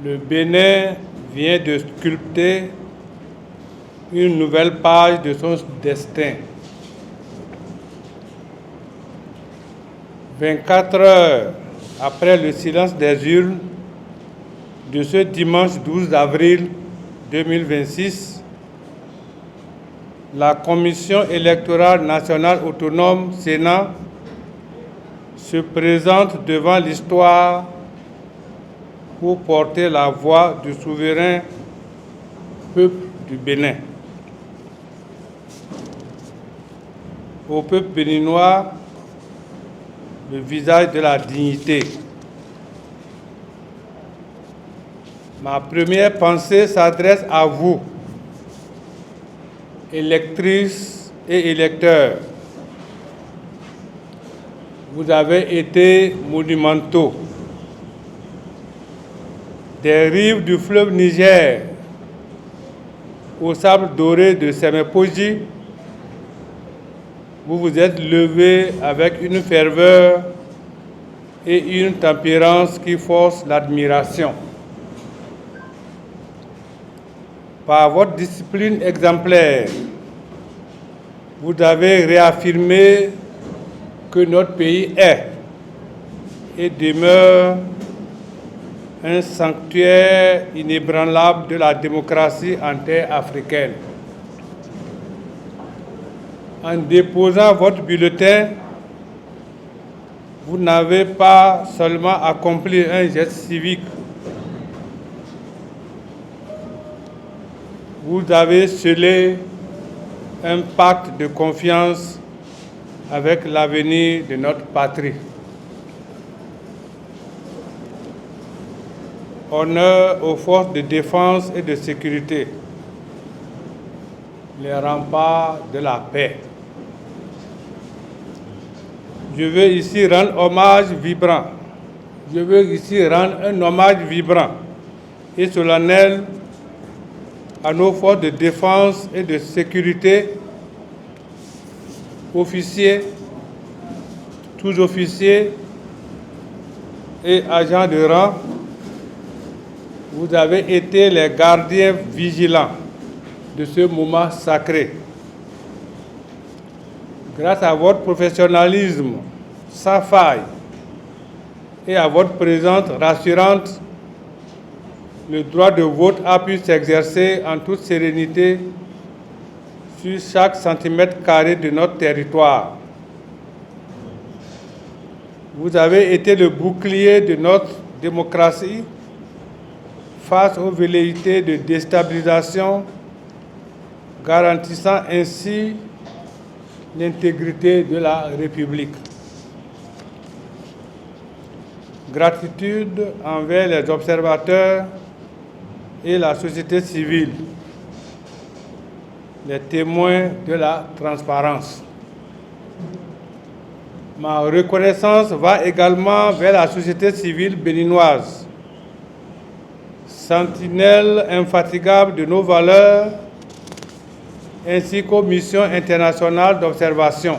Le Bénin vient de sculpter une nouvelle page de son destin. 24 heures après le silence des urnes de ce dimanche 12 avril 2026, la Commission électorale nationale autonome Sénat se présente devant l'histoire pour porter la voix du souverain peuple du Bénin. Au peuple béninois, le visage de la dignité. Ma première pensée s'adresse à vous, électrices et électeurs. Vous avez été monumentaux. Des rives du fleuve Niger au sable doré de Semepoji, vous vous êtes levés avec une ferveur et une tempérance qui forcent l'admiration. Par votre discipline exemplaire, vous avez réaffirmé que notre pays est et demeure un sanctuaire inébranlable de la démocratie en terre africaine. En déposant votre bulletin, vous n'avez pas seulement accompli un geste civique, vous avez scellé un pacte de confiance avec l'avenir de notre patrie. Honneur aux forces de défense et de sécurité, les remparts de la paix. Je veux ici rendre un hommage vibrant et solennel à nos forces de défense et de sécurité, officiers, sous-officiers et agents de rang. Vous avez été les gardiens vigilants de ce moment sacré. Grâce à votre professionnalisme sans faille et à votre présence rassurante, le droit de vote a pu s'exercer en toute sérénité sur chaque centimètre carré de notre territoire. Vous avez été le bouclier de notre démocratie face aux velléités de déstabilisation, garantissant ainsi l'intégrité de la République. Gratitude envers les observateurs et la société civile, les témoins de la transparence. Ma reconnaissance va également vers la société civile béninoise, sentinelle infatigable de nos valeurs, ainsi qu'aux missions internationales d'observation.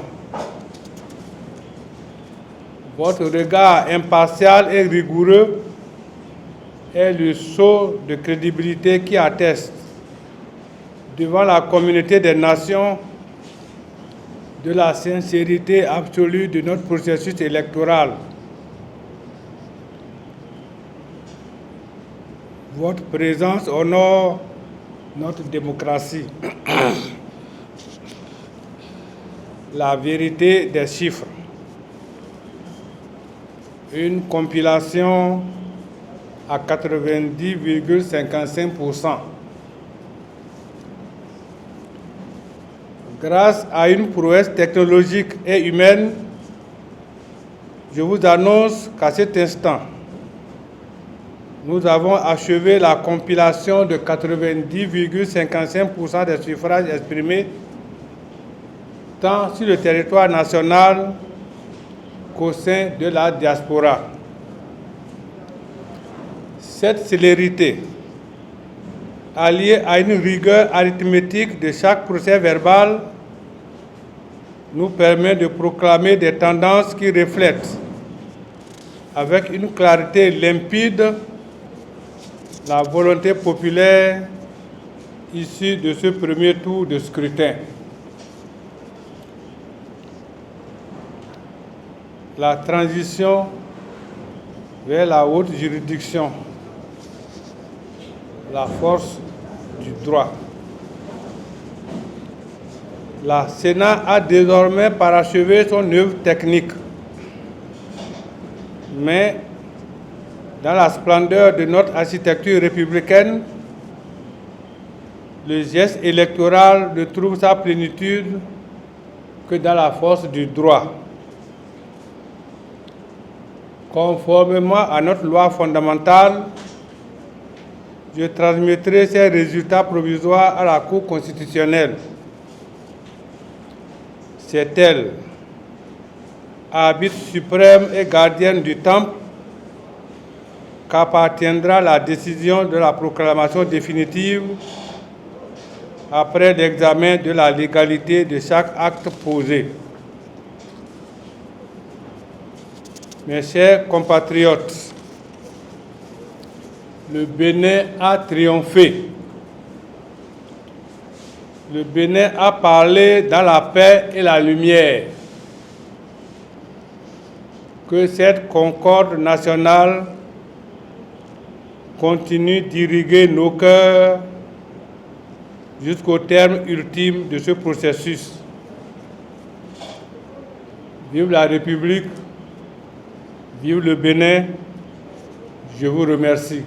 Votre regard impartial et rigoureux est le sceau de crédibilité qui atteste devant la communauté des nations de la sincérité absolue de notre processus électoral. Votre présence honore notre démocratie. La vérité des chiffres. Une compilation à 90,55%. Grâce à une prouesse technologique et humaine, je vous annonce qu'à cet instant, nous avons achevé la compilation de 90,55% des suffrages exprimés tant sur le territoire national qu'au sein de la diaspora. Cette célérité, alliée à une rigueur arithmétique de chaque procès-verbal, nous permet de proclamer des tendances qui reflètent avec une clarté limpide la volonté populaire issue de ce premier tour de scrutin. La transition vers la haute juridiction, la force du droit. La Sénat a désormais parachevé son œuvre technique, mais dans la splendeur de notre architecture républicaine, le geste électoral ne trouve sa plénitude que dans la force du droit. Conformément à notre loi fondamentale, je transmettrai ces résultats provisoires à la Cour constitutionnelle. C'est elle, arbitre suprême et gardienne du temple, qu'appartiendra la décision de la proclamation définitive après l'examen de la légalité de chaque acte posé. Mes chers compatriotes, le Bénin a triomphé. Le Bénin a parlé dans la paix et la lumière. Que cette concorde nationale continue d'irriguer nos cœurs jusqu'au terme ultime de ce processus. Vive la République, vive le Bénin, je vous remercie.